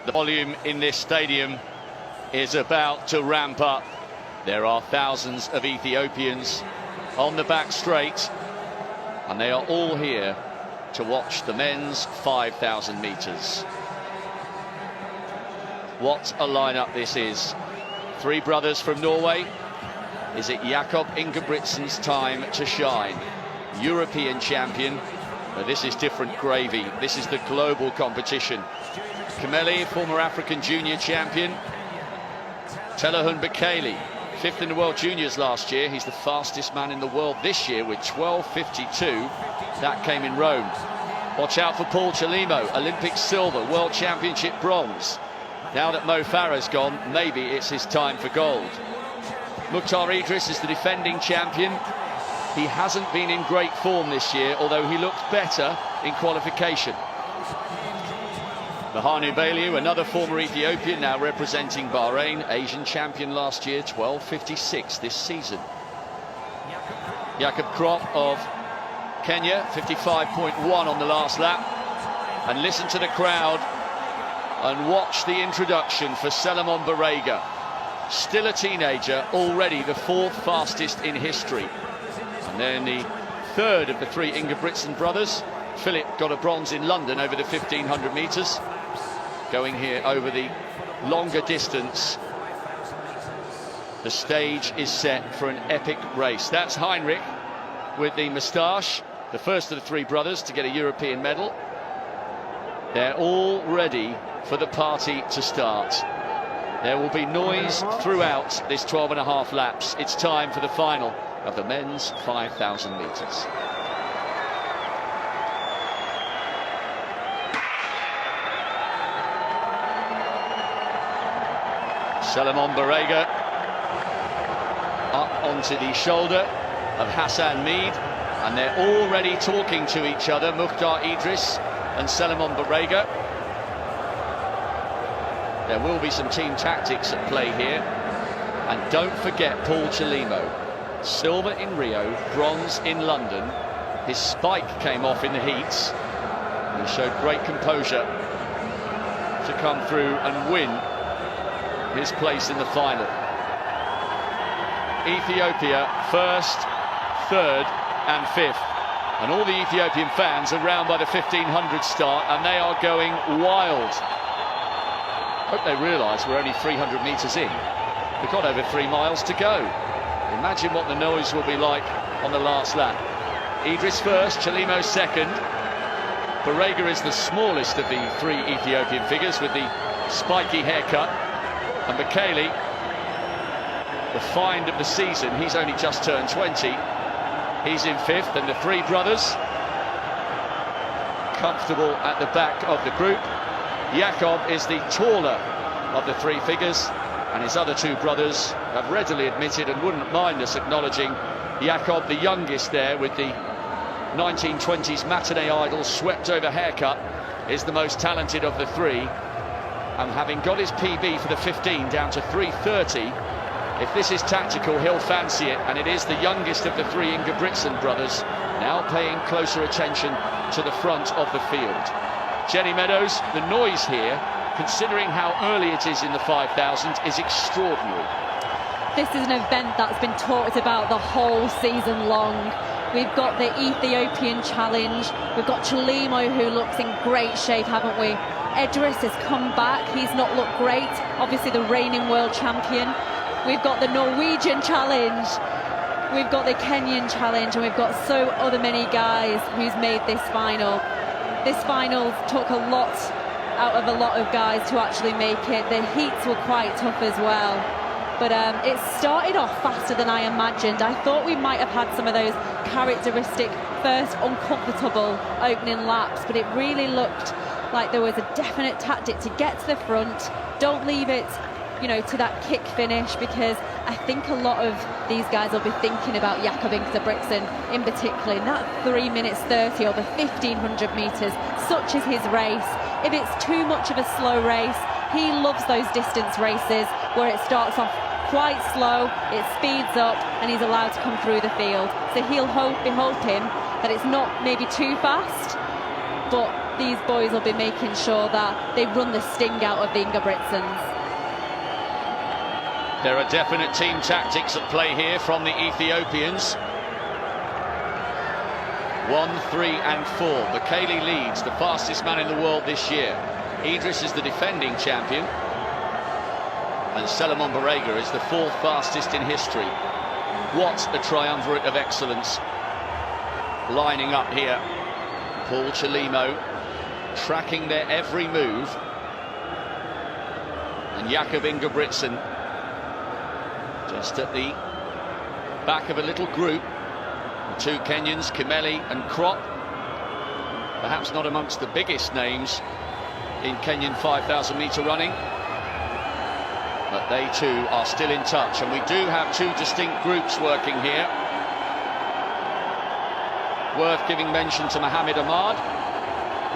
The volume in this stadium is about to ramp up. There are thousands of Ethiopians on the back straight, and they are all here to watch the men's 5,000 meters. What a lineup this is. Three brothers from Norway. Is it Jakob Ingebrigtsen's time to shine? European champion, but this is different gravy. This is the global competition. Kameli, former African junior champion. Telehun Bekele, 5th in the World Juniors last year. He's the fastest man in the world this year with 12:52. That came in Rome. Watch out for Paul Chelimo, Olympic silver, World Championship bronze. Now that Mo Farah's gone, maybe it's his time for gold. Mukhtar Idris is the defending champion. He hasn't been in great form this year, although he looked better in qualification. Mahanu Baliu, another former Ethiopian, now representing Bahrain, Asian champion last year, 12:56 this season. Jakob Krop of Kenya, 55.1 on the last lap. And listen to the crowd and watch the introduction for Selemon Barega. Still a teenager, already the 4th fastest in history. And then the 3rd of the three Ingebrigtsen brothers. Philip got a bronze in London over the 1,500 metres. Going here over the longer distance. The stage is set for an epic race. That's Heinrich with the moustache, the first of the three brothers to get a European medal. They're all ready for the party to start. There will be noise throughout this 12.5 laps. It's time for the final of the men's 5,000 metres. Selemon Barega up onto the shoulder of Hassan Mead, and they're already talking to each other, Mukhtar Idris and Selemon Barega. There will be some team tactics at play here. And don't forget Paul Chelimo. Silver in Rio, bronze in London. His spike came off in the heats. He showed great composure to come through and win his place in the final. Ethiopia 1st, 3rd and 5th. And all the Ethiopian fans are round by the 1,500 start, and they are going wild. Hope they realise we're only 300 metres in. We've got over 3 miles to go. Imagine what the noise will be like on the last lap. Idris first, Chelimo second. Barega is the smallest of the three Ethiopian figures with the spiky haircut. And Bekele, the find of the season, he's only just turned 20. He's in 5th, and the three brothers comfortable at the back of the group. Jakob is the taller of the three figures, and his other two brothers have readily admitted and wouldn't mind us acknowledging Jakob, the youngest there with the 1920s matinee idol swept over haircut, is the most talented of the three, and having got his PB for the 15 down to 3:30, if this is tactical, he'll fancy it, and it is the youngest of the three Ingebrigtsen brothers now paying closer attention to the front of the field. Jenny Meadows, the noise here, considering how early it is in the 5,000, is extraordinary. This is an event that's been talked about the whole season long. We've got the Ethiopian Challenge. We've got Chelimo, who looks in great shape, haven't we? Edris has come back. He's not looked great. Obviously the reigning world champion. We've got the Norwegian Challenge. We've got the Kenyan Challenge, and we've got so other many guys who's made this final. This final took a lot out of a lot of guys to actually make it. The heats were quite tough as well. But it started off faster than I imagined. I thought we might have had some of those characteristic first uncomfortable opening laps, but it really looked like there was a definite tactic to get to the front. Don't leave it, you know, to that kick finish, because I think a lot of these guys will be thinking about Jakob Ingebrigtsen in particular in that 3 minutes 30 or the 1,500 metres. Such is his race. If it's too much of a slow race, he loves those distance races where it starts off quite slow, it speeds up, and he's allowed to come through the field. So he'll be hoping that it's not maybe too fast, but these boys will be making sure that they run the sting out of the Ingebrigtsens. There are definite team tactics at play here from the Ethiopians. 1, 3 and 4. Bekele leads, the fastest man in the world this year. Idris is the defending champion. And Selimon Barega is the 4th fastest in history. What a triumvirate of excellence lining up here. Paul Chelimo tracking their every move. And Jakob Ingebrigtsen just at the back of a little group. The two Kenyans, Kimeli and Krop, perhaps not amongst the biggest names in Kenyan 5,000 metre running, but they too are still in touch, and we do have two distinct groups working here. Worth giving mention to Mohamed Ahmad,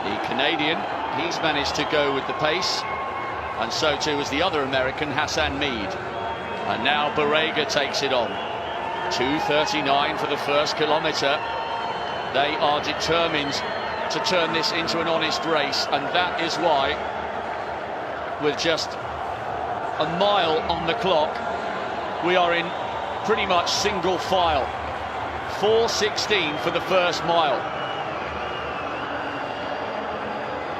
the Canadian. He's managed to go with the pace, and so too is the other American, Hassan Mead. And now Barega takes it on. 2:39 for the first kilometre. They are determined to turn this into an honest race, and that is why, with just a mile on the clock, we are in pretty much single file. 4:16 for the first mile.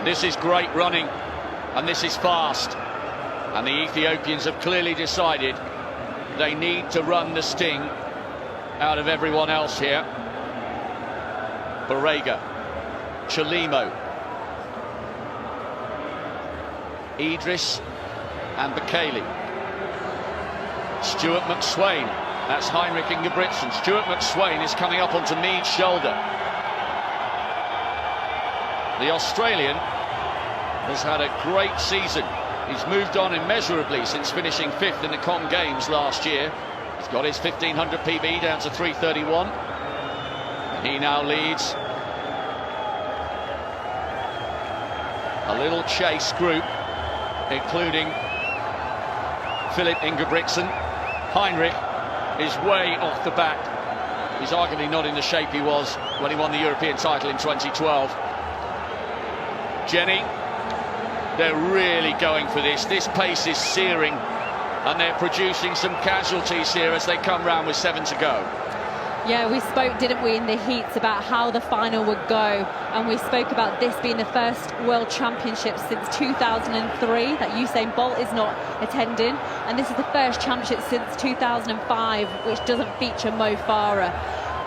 This is great running, and this is fast, and the Ethiopians have clearly decided they need to run the sting out of everyone else here. Barega, Chelimo, Idris and Bekele. Stuart McSwain, that's Heinrich Ingebrigtsen. Stuart McSwain is coming up onto Mead's shoulder. The Australian has had a great season. He's moved on immeasurably since finishing 5th in the Com Games last year. He's got his 1500 PB down to 3:31. He now leads a little chase group, including Philip Ingebrigtsen. Heinrich is way off the back. He's arguably not in the shape he was when he won the European title in 2012. Jenny, they're really going for this. This pace is searing, and they're producing some casualties here as they come round with 7 to go. Yeah, we spoke, didn't we, in the heats about how the final would go, and we spoke about this being the first World Championship since 2003 that Usain Bolt is not attending, and this is the first championship since 2005 which doesn't feature Mo Farah.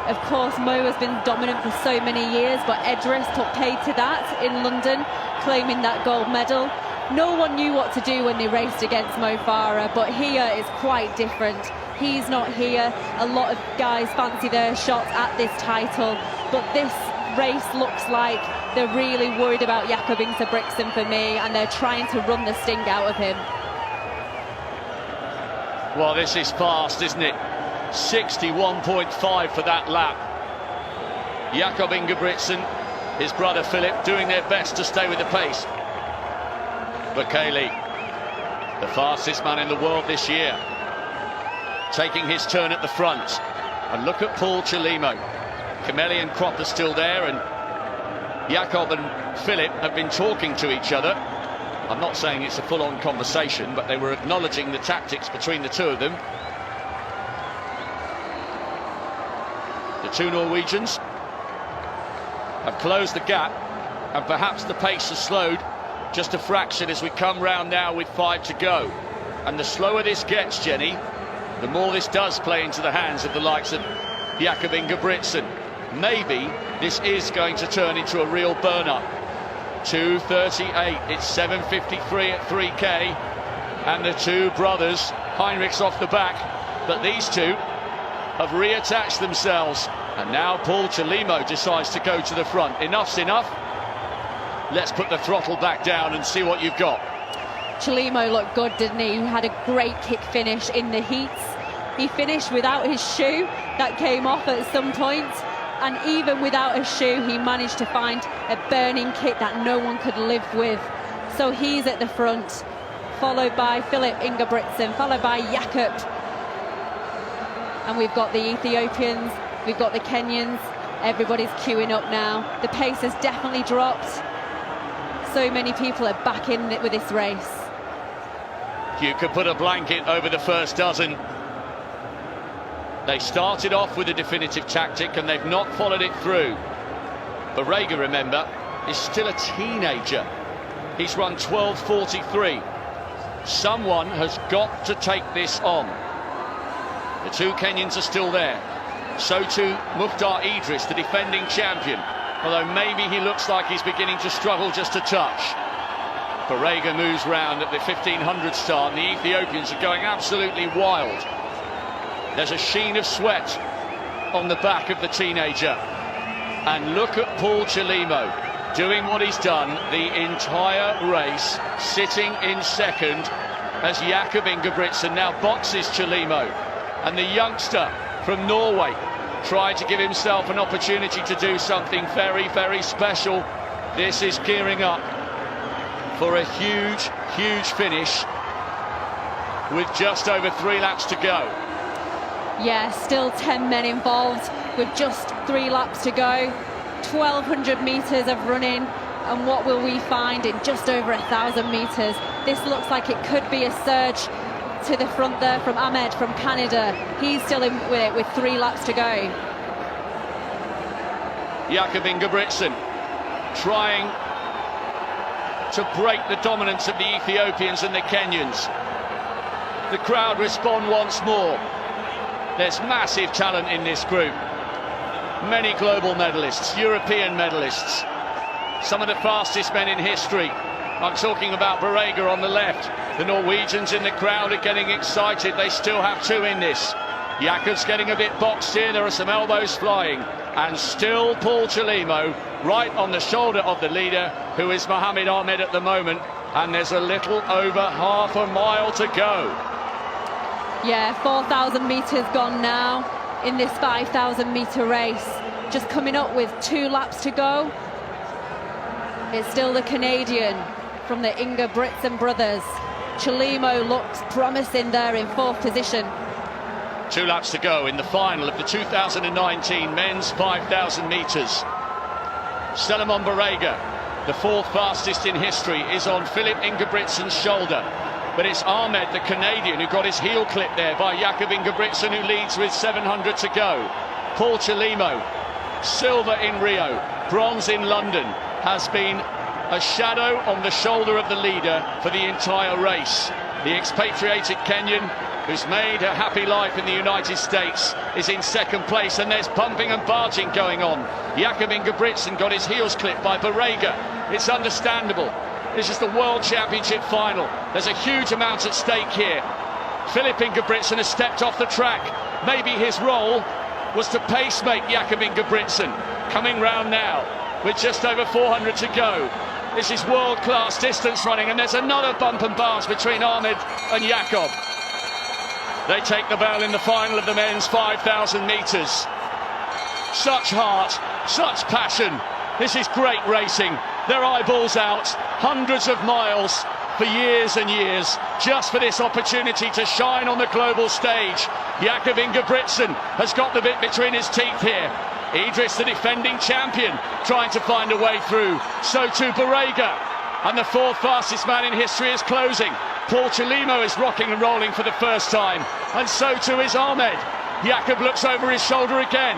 Of course, Mo has been dominant for so many years, but Edris took paid to that in London, claiming that gold medal. No one knew what to do when they raced against Mo Farah, but here is quite different. He's not here. A lot of guys fancy their shots at this title, but this race looks like they're really worried about Jakob Ingebrigtsen for me, and they're trying to run the sting out of him. Well, this is fast, isn't it? 61.5 for that lap. Jakob Ingebrigtsen, his brother Philip, doing their best to stay with the pace. Bekele, the fastest man in the world this year, taking his turn at the front. And look at Paul Chelimo. Kimeli and Krop are still there, and Jakob and Philip have been talking to each other. I'm not saying it's a full-on conversation, but they were acknowledging the tactics between the two of them. The two Norwegians have closed the gap, and perhaps the pace has slowed just a fraction as we come round now with 5 to go. And the slower this gets, Jenny, the more this does play into the hands of the likes of Jakob Ingebrigtsen. Maybe this is going to turn into a real burn-up. 2:38, it's 7:53 at 3K, and the two brothers, Heinrich's off the back, but these two have reattached themselves, and now Paul Chelimo decides to go to the front. Enough's enough. Let's put the throttle back down and see what you've got. Chelimo looked good, didn't he? He had a great kick finish in the heats. He finished without his shoe that came off at some point, and even without a shoe he managed to find a burning kick that no one could live with. So he's at the front, followed by Philip Ingebrigtsen, followed by Jakob. And we've got the Ethiopians, we've got the Kenyans. Everybody's queuing up now. The pace has definitely dropped. so many people are back in it with this race. You could put a blanket over the first dozen. They started off with a definitive tactic and they've not followed it through. Barega, remember, is still a teenager. He's run 12:43. Someone has got to take this on. The two Kenyans are still there. So too Mukhtar Idris, the defending champion, although maybe he looks like he's beginning to struggle just a touch. Barega moves round at the 1500 start and the Ethiopians are going absolutely wild. There's a sheen of sweat on the back of the teenager. And look at Paul Chelimo doing what he's done the entire race, sitting in second as Jakob Ingebrigtsen now boxes Chelimo. And the youngster from Norway tried to give himself an opportunity to do something very, very special. This is gearing up for a huge, huge finish with just over 3 laps to go. Yeah, still 10 men involved with just 3 laps to go. 1,200 metres of running, and what will we find in just over 1,000 metres? This looks like it could be a surge to the front there from Ahmed from Canada. He's still in with it with 3 laps to go. Jakob Ingebrigtsen trying to break the dominance of the Ethiopians and the Kenyans. The crowd respond once more. There's massive talent in this group. Many global medalists, European medalists, some of the fastest men in history. I'm talking about Barega on the left. The Norwegians in the crowd are getting excited. They still have 2 in this. Jakob's getting a bit boxed here. There are some elbows flying. And still Paul Chelimo right on the shoulder of the leader, who is Mohammed Ahmed at the moment. And there's a little over half a mile to go. Yeah, 4,000 metres gone now in this 5,000 metre race. Just coming up with 2 laps to go. It's still the Canadian from the Ingebrigtsen brothers. Chelimo looks promising there in 4th position. 2 laps to go in the final of the 2019 men's 5,000 metres. Solomon Barega, the 4th fastest in history, is on Philip Ingebrigtsen's shoulder. But it's Ahmed, the Canadian, who got his heel clipped there by Jakob Ingebrigtsen, who leads with 700 to go. Paul Chelimo, silver in Rio, bronze in London, has been a shadow on the shoulder of the leader for the entire race. The expatriated Kenyan, who's made a happy life in the United States, is in 2nd place, and there's bumping and barging going on. Jakob Ingebrigtsen got his heels clipped by Barega. It's understandable. This is the World Championship final. There's a huge amount at stake here. Philip Ingebrigtsen has stepped off the track. Maybe his role was to pacemake Jakob Ingebrigtsen. Coming round now with just over 400 to go. This is world-class distance running, and there's another bump and barge between Ahmed and Jakob. They take the bell in the final of the men's 5,000 metres. Such heart, such passion. This is great racing. Their eyeballs out, hundreds of miles for years and years, just for this opportunity to shine on the global stage. Jakob Ingebrigtsen has got the bit between his teeth here. Idris, the defending champion, trying to find a way through. So too Barega. And the 4th fastest man in history is closing. Paul Chelimo is rocking and rolling for the first time. And so too is Ahmed. Jakob looks over his shoulder again.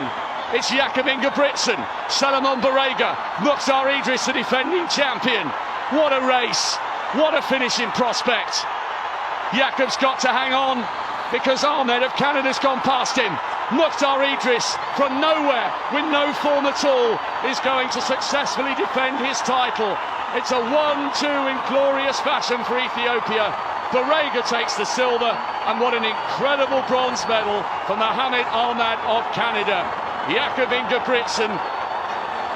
It's Jakob Ingebrigtsen, Solomon Barega, Mukhtar Idris, the defending champion. What a race, what a finishing prospect. Jakob's got to hang on because Ahmed of Canada's gone past him. Mukhtar Idris from nowhere with no form at all is going to successfully defend his title. It's a 1-2 in glorious fashion for Ethiopia. Barega takes the silver, and what an incredible bronze medal for Mohammed Ahmed of Canada. Jakob Ingebrigtsen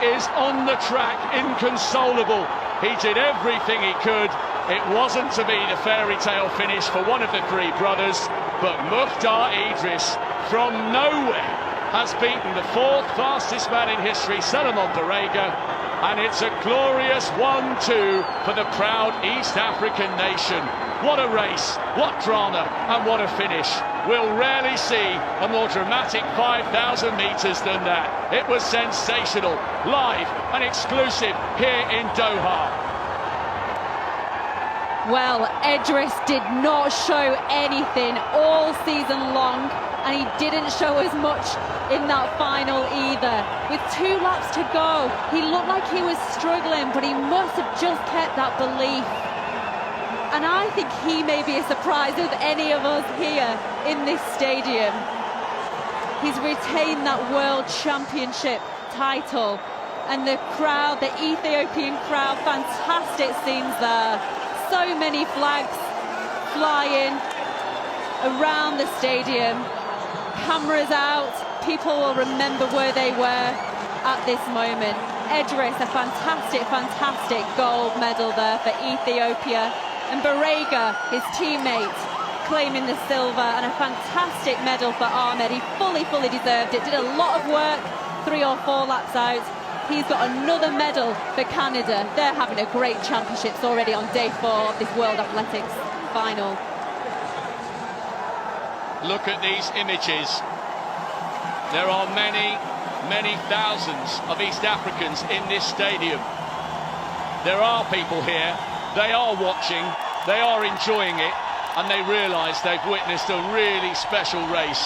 is on the track, inconsolable. He did everything he could. It wasn't to be the fairy tale finish for one of the 3 brothers, but Mukhtar Idris from nowhere has beaten the 4th fastest man in history, Solomon Barega, and it's a glorious 1-2 for the proud East African nation. What a race, what drama, and what a finish. We'll rarely see a more dramatic 5,000 metres than that. It was sensational, live and exclusive here in Doha. Well, Edris did not show anything all season long, and he didn't show as much in that final either. With 2 laps to go, he looked like he was struggling, but he must have just kept that belief. And I think he may be a surprise of any of us here in this stadium. He's retained that World Championship title, and the crowd, the Ethiopian crowd, fantastic scenes there. So many flags flying around the stadium. Cameras out, people will remember where they were at this moment. Edris, a fantastic, fantastic gold medal there for Ethiopia. And Barega, his teammate, claiming the silver, and a fantastic medal for Ahmed. He fully deserved it. Did a lot of work, 3 or 4 laps out. He's got another medal for Canada. They're having a great championships already on day 4 of this World Athletics final. Look at these images. There are many, many thousands of East Africans in this stadium. There are people here. They are watching, they are enjoying it, and they realise they've witnessed a really special race.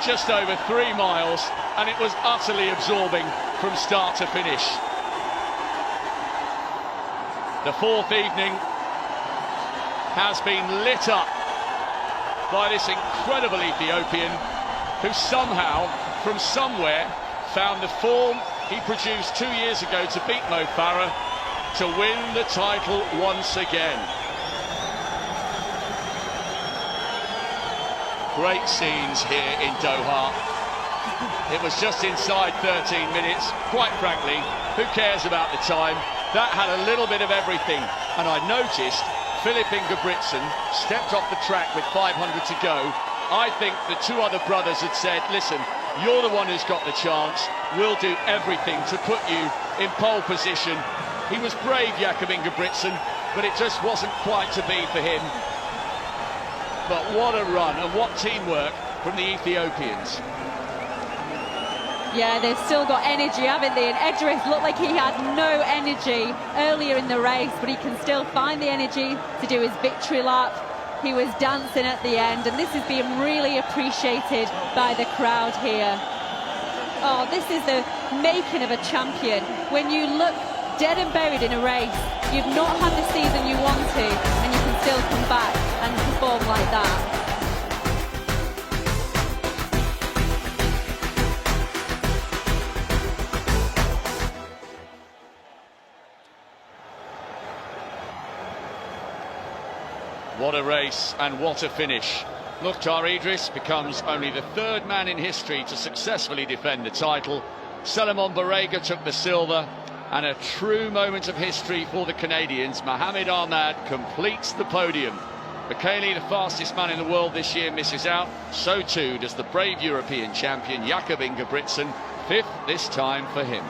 Just over 3 miles, and it was utterly absorbing from start to finish. The 4th evening has been lit up by this incredible Ethiopian who somehow, from somewhere, found the form he produced 2 years ago to beat Mo Farah, to win the title once again. Great scenes here in Doha. It was just inside 13 minutes. Quite frankly, who cares about the time? That had a little bit of everything. And I noticed Philip Ingebrigtsen stepped off the track with 500 to go. I think the 2 other brothers had said, listen, you're the one who's got the chance. We'll do everything to put you in pole position. He was brave, Jakob Ingebrigtsen, but it just wasn't quite to be for him. But what a run and what teamwork from the Ethiopians. Yeah, they've still got energy, haven't they? And Edris looked like he had no energy earlier in the race, but he can still find the energy to do his victory lap. He was dancing at the end, and this is being really appreciated by the crowd here. Oh, this is the making of a champion. When you look dead and buried in a race, you've not had the season you wanted, and you can still come back and perform like that. What a race and what a finish. Mukhtar Idris becomes only the 3rd man in history to successfully defend the title. Solomon Barega took the silver. And a true moment of history for the Canadians. Mohamed Ahmad completes the podium. Bekele, the fastest man in the world this year, misses out. So too does the brave European champion Jakob Ingebrigtsen, 5th this time for him.